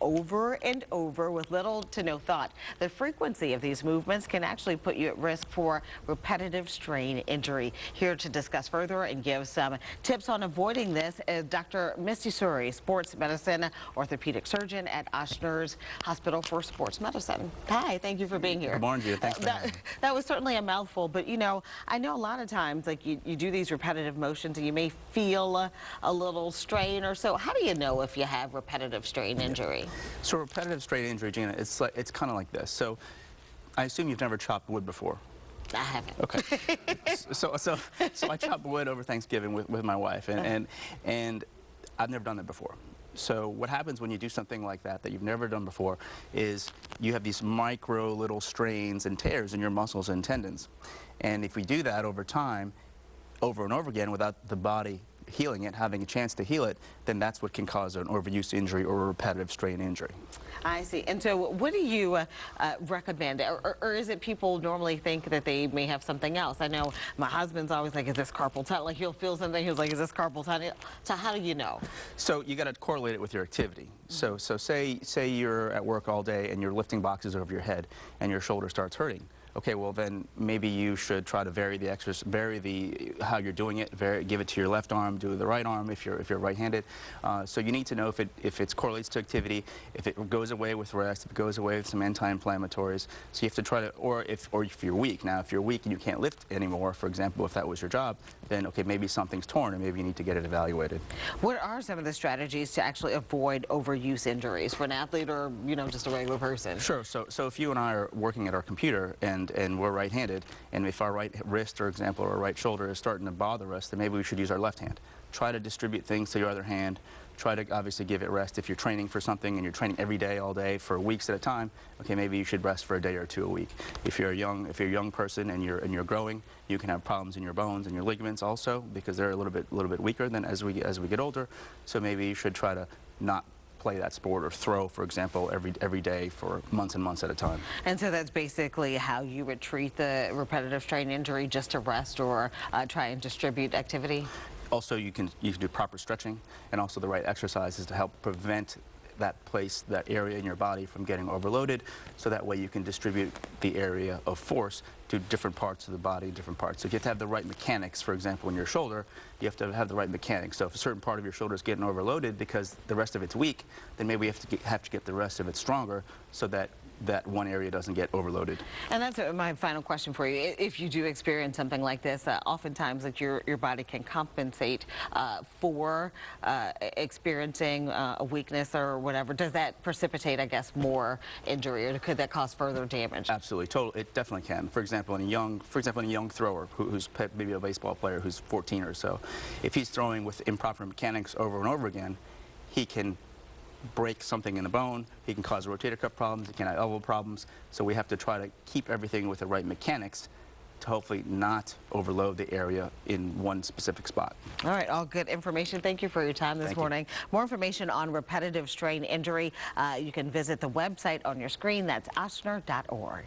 over and over with little to no thought. The frequency of these movements can actually put you at risk for repetitive strain injury. Here to discuss further and give some tips on avoiding this is Dr. Misty Suri, sports medicine orthopedic surgeon at Ochsner's Hospital for Sports Medicine. Hi, thank you for being here. Good morning, Gia. Thanks for having me. That was certainly a mouthful, but you know, I know a lot of times like you do these repetitive motions and you may feel a little strain or so. How do you know if you have repetitive strain injury? So repetitive strain injury, Gina, it's kind of like this. So I assume you've never chopped wood before. I haven't. Okay. so I chopped wood over Thanksgiving with my wife, and I've never done that before. So what happens when you do something like that you've never done before is you have these micro little strains and tears in your muscles and tendons. And if we do that over time, over and over again, without the body healing it, having a chance to heal it, then that's what can cause an overuse injury or a repetitive strain injury. I see. And so what do you recommend? Or is it people normally think that they may have something else? I know my husband's always like, is this carpal tunnel? Like he'll feel something, he's like, is this carpal tunnel? So how do you know? So you got to correlate it with your activity. So say you're at work all day and you're lifting boxes over your head and your shoulder starts hurting. Okay, well then maybe you should try to vary the exercise, how you're doing it, give it to your left arm, do the right arm if you're right-handed. So you need to know if it correlates to activity, if it goes away with rest, if it goes away with some anti-inflammatories. So you have to try to, or if you're weak. Now if you're weak and you can't lift anymore, for example, if that was your job, then okay, maybe something's torn and maybe you need to get it evaluated. What are some of the strategies to actually avoid overuse injuries for an athlete or, you know, just a regular person? Sure. So if you and I are working at our computer and we're right-handed, and if our right wrist, for example, or our right shoulder is starting to bother us, then maybe we should use our left hand. Try to distribute things to your other hand. Try to obviously give it rest. If you're training for something and you're training every day, all day, for weeks at a time, okay, maybe you should rest for a day or two a week. If you're a young person and you're growing, you can have problems in your bones and your ligaments also because they're a little bit weaker than as we get older. So maybe you should try to not play that sport or throw, for example, every day for months and months at a time. And so that's basically how you would treat the repetitive strain injury, just to rest or try and distribute activity? Also, you can do proper stretching and also the right exercises to help prevent that area in your body from getting overloaded, so that way you can distribute the area of force to different parts of the body, different parts. So you have to have the right mechanics. For example, in your shoulder, you have to have the right mechanics. So if a certain part of your shoulder is getting overloaded because the rest of it's weak, then maybe you have to get the rest of it stronger so that one area doesn't get overloaded. And that's my final question for you. If you do experience something like this, oftentimes that your body can compensate for experiencing a weakness or whatever. Does that precipitate, I guess, more injury, or could that cause further damage? Absolutely, it definitely can. For example, in a young thrower who's maybe a baseball player who's 14 or so, if he's throwing with improper mechanics over and over again, he can break something in the bone, he can cause rotator cuff problems, he can have elbow problems. So we have to try to keep everything with the right mechanics to hopefully not overload the area in one specific spot. All right, all good information. Thank you for your time this morning. More information on repetitive strain injury, you can visit the website on your screen. That's ochsner.org.